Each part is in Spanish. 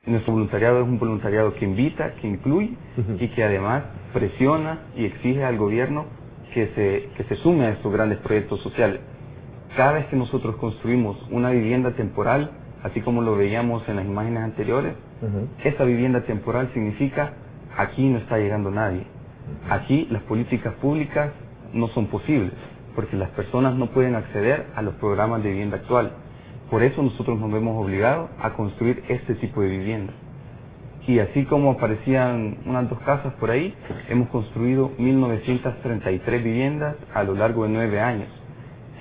Nuestro voluntariado es un voluntariado que invita, que incluye y que además presiona y exige al gobierno que se sume a estos grandes proyectos sociales. Cada vez que nosotros construimos una vivienda temporal, así como lo veíamos en las imágenes anteriores, esta vivienda temporal significa aquí no está llegando nadie. Aquí las políticas públicas no son posibles, porque las personas no pueden acceder a los programas de vivienda actual. Por eso nosotros nos vemos obligados a construir este tipo de viviendas. Y así como aparecían unas 2 casas por ahí, hemos construido 1933 viviendas a lo largo de 9 años.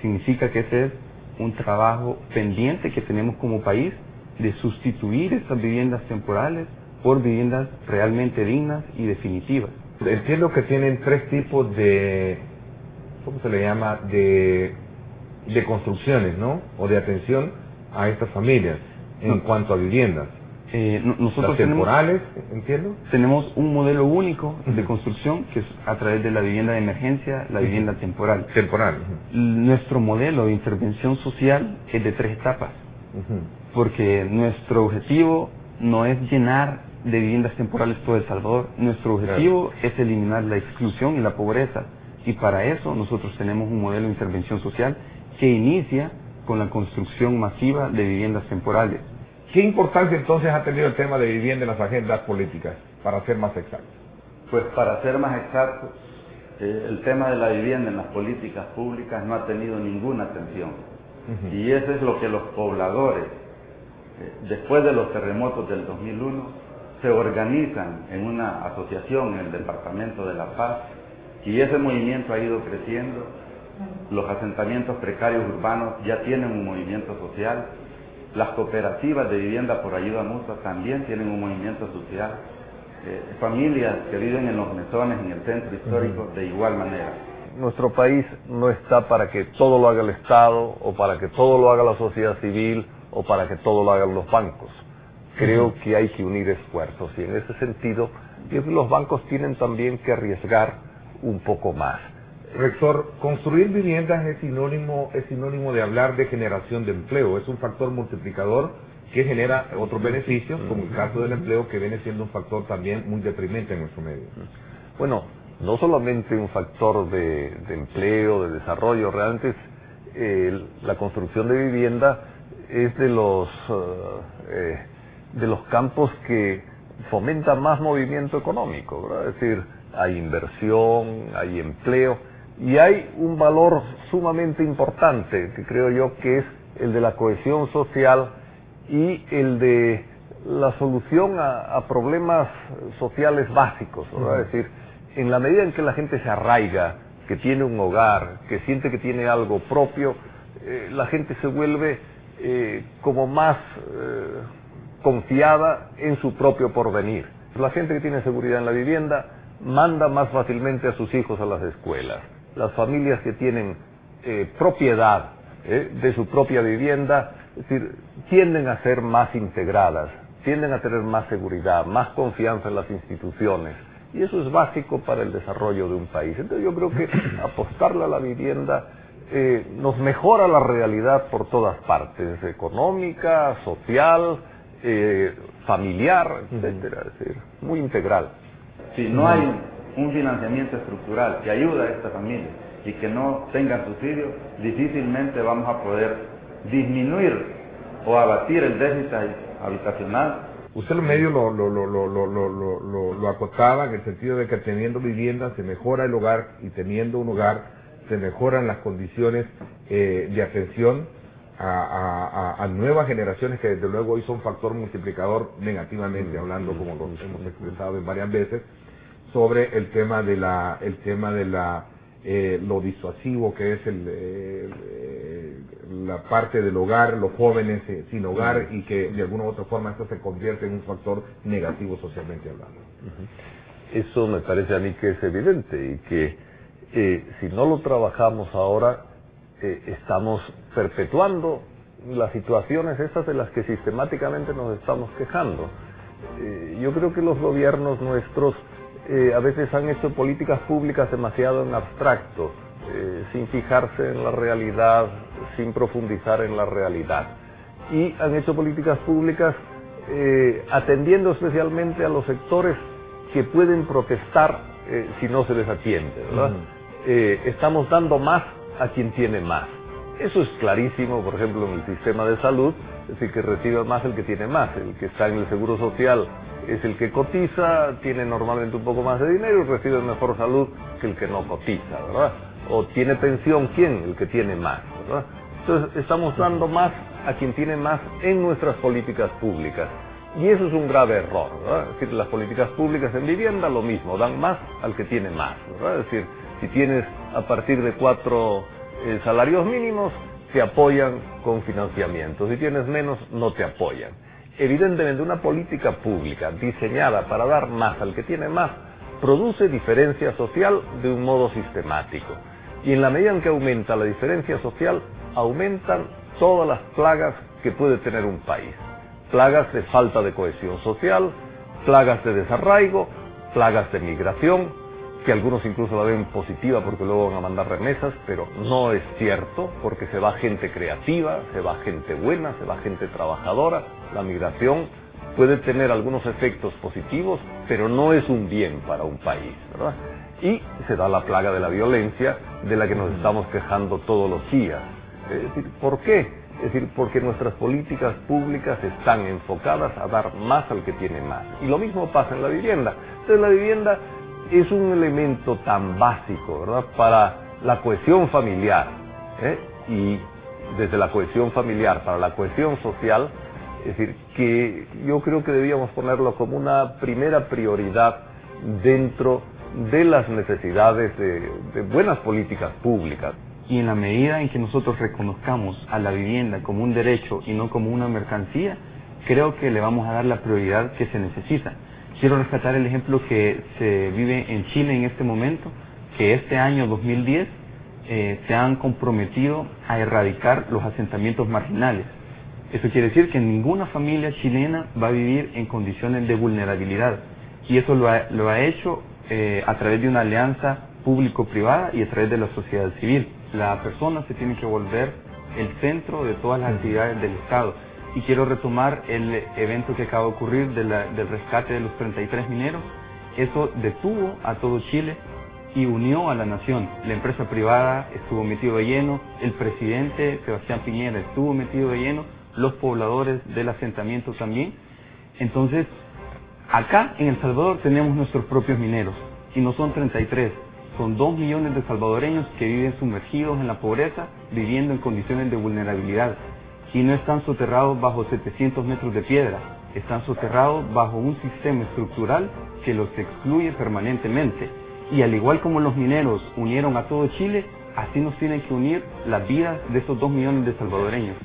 Significa que ese es un trabajo pendiente que tenemos como país de sustituir estas viviendas temporales por viviendas realmente dignas y definitivas. Entiendo que tienen 3 tipos de, ¿cómo se le llama?, de construcciones, ¿no? O de atención a estas familias en cuanto a viviendas. Nosotros las temporales, entiendo. Tenemos un modelo único de construcción que es a través de la vivienda de emergencia, la vivienda temporal. Nuestro modelo de intervención social es de 3 etapas, porque nuestro objetivo no es llenar de viviendas temporales todo El Salvador. Nuestro objetivo es eliminar la exclusión y la pobreza, y para eso nosotros tenemos un modelo de intervención social que inicia con la construcción masiva de viviendas temporales. ¿Qué importancia entonces ha tenido el tema de vivienda en las agendas políticas, para ser más exactos? Pues para ser más exactos, el tema de la vivienda en las políticas públicas no ha tenido ninguna atención. Y eso es lo que los pobladores, después de los terremotos del 2001, se organizan en una asociación en el Departamento de La Paz, y ese movimiento ha ido creciendo. Los asentamientos precarios urbanos ya tienen un movimiento social. Las cooperativas de vivienda por ayuda mutua también tienen un movimiento social. Familias que viven en los mesones, en el centro histórico, de igual manera. Nuestro país no está para que todo lo haga el Estado, o para que todo lo haga la sociedad civil, o para que todo lo hagan los bancos. Creo que hay que unir esfuerzos, y en ese sentido, los bancos tienen también que arriesgar un poco más. Rector, construir viviendas es sinónimo de hablar de generación de empleo. Es un factor multiplicador que genera otros beneficios, como el caso del empleo, que viene siendo un factor también muy deprimente en nuestro medio. Bueno, no solamente un factor de empleo, de desarrollo, realmente la construcción de vivienda es de los campos que fomenta más movimiento económico, ¿verdad? Es decir, hay inversión, hay empleo, y hay un valor sumamente importante, que creo yo que es el de la cohesión social y el de la solución a problemas sociales básicos, ¿verdad? Es decir, en la medida en que la gente se arraiga, que tiene un hogar, que siente que tiene algo propio, la gente se vuelve como más confiada en su propio porvenir. La gente que tiene seguridad en la vivienda manda más fácilmente a sus hijos a las escuelas. Las familias que tienen propiedad de su propia vivienda, es decir, tienden a ser más integradas, tienden a tener más seguridad, más confianza en las instituciones, y eso es básico para el desarrollo de un país. Entonces yo creo que apostarle a la vivienda nos mejora la realidad por todas partes, económica, social, familiar, etcétera, es decir, muy integral. Si no hay un financiamiento estructural que ayude a esta familia y que no tengan subsidios, difícilmente vamos a poder disminuir o abatir el déficit habitacional. Usted los medios lo acotaba en el sentido de que teniendo vivienda se mejora el hogar, y teniendo un hogar se mejoran las condiciones de atención a nuevas generaciones, que desde luego hoy son factor multiplicador negativamente hablando, como lo hemos expresado en varias veces, sobre el tema de lo disuasivo que es la parte del hogar, los jóvenes sin hogar, y que de alguna u otra forma esto se convierte en un factor negativo socialmente hablando. Eso me parece a mí que es evidente, y que si no lo trabajamos ahora, estamos perpetuando las situaciones esas de las que sistemáticamente nos estamos quejando. Yo creo que los gobiernos nuestros a veces han hecho políticas públicas demasiado en abstracto, sin fijarse en la realidad, sin profundizar en la realidad. Y han hecho políticas públicas atendiendo especialmente a los sectores que pueden protestar si no se les atiende, ¿verdad? Estamos dando más a quien tiene más. Eso es clarísimo, por ejemplo, en el sistema de salud, es decir, que recibe más el que tiene más. El que está en el seguro social es el que cotiza, tiene normalmente un poco más de dinero y recibe mejor salud que el que no cotiza, ¿verdad? O tiene pensión, ¿quién? El que tiene más, ¿verdad? Entonces, estamos dando más a quien tiene más en nuestras políticas públicas. Y eso es un grave error, ¿verdad? Es decir, las políticas públicas en vivienda, lo mismo, dan más al que tiene más, ¿verdad? Es decir, si tienes a partir de 4 salarios mínimos, te apoyan con financiamiento. Si tienes menos, no te apoyan. Evidentemente, una política pública diseñada para dar más al que tiene más, produce diferencia social de un modo sistemático. Y en la medida en que aumenta la diferencia social, aumentan todas las plagas que puede tener un país. Plagas de falta de cohesión social, plagas de desarraigo, plagas de migración, que algunos incluso la ven positiva porque luego van a mandar remesas, pero no es cierto, porque se va gente creativa, se va gente buena, se va gente trabajadora. La migración puede tener algunos efectos positivos, pero no es un bien para un país, ¿verdad? Y se da la plaga de la violencia, de la que nos estamos quejando todos los días. Es decir, ¿por qué? Es decir, porque nuestras políticas públicas están enfocadas a dar más al que tiene más. Y lo mismo pasa en la vivienda. Entonces la vivienda es un elemento tan básico, ¿verdad?, para la cohesión familiar, y desde la cohesión familiar para la cohesión social, es decir, que yo creo que debíamos ponerlo como una primera prioridad dentro de las necesidades de buenas políticas públicas. Y en la medida en que nosotros reconozcamos a la vivienda como un derecho y no como una mercancía, creo que le vamos a dar la prioridad que se necesita. Quiero rescatar el ejemplo que se vive en Chile en este momento, que este año 2010 se han comprometido a erradicar los asentamientos marginales. Eso quiere decir que ninguna familia chilena va a vivir en condiciones de vulnerabilidad. Y eso lo ha hecho a través de una alianza público-privada y a través de la sociedad civil. La persona se tiene que volver el centro de todas las actividades del Estado. Y quiero retomar el evento que acaba de ocurrir del rescate de los 33 mineros. Eso detuvo a todo Chile y unió a la nación. La empresa privada estuvo metido de lleno, el presidente Sebastián Piñera estuvo metido de lleno, los pobladores del asentamiento también. Entonces, acá en El Salvador tenemos nuestros propios mineros, y no son 33, son 2 millones de salvadoreños que viven sumergidos en la pobreza, viviendo en condiciones de vulnerabilidad. Y no están soterrados bajo 700 metros de piedra, están soterrados bajo un sistema estructural que los excluye permanentemente. Y al igual como los mineros unieron a todo Chile, así nos tienen que unir las vidas de esos 2 millones de salvadoreños.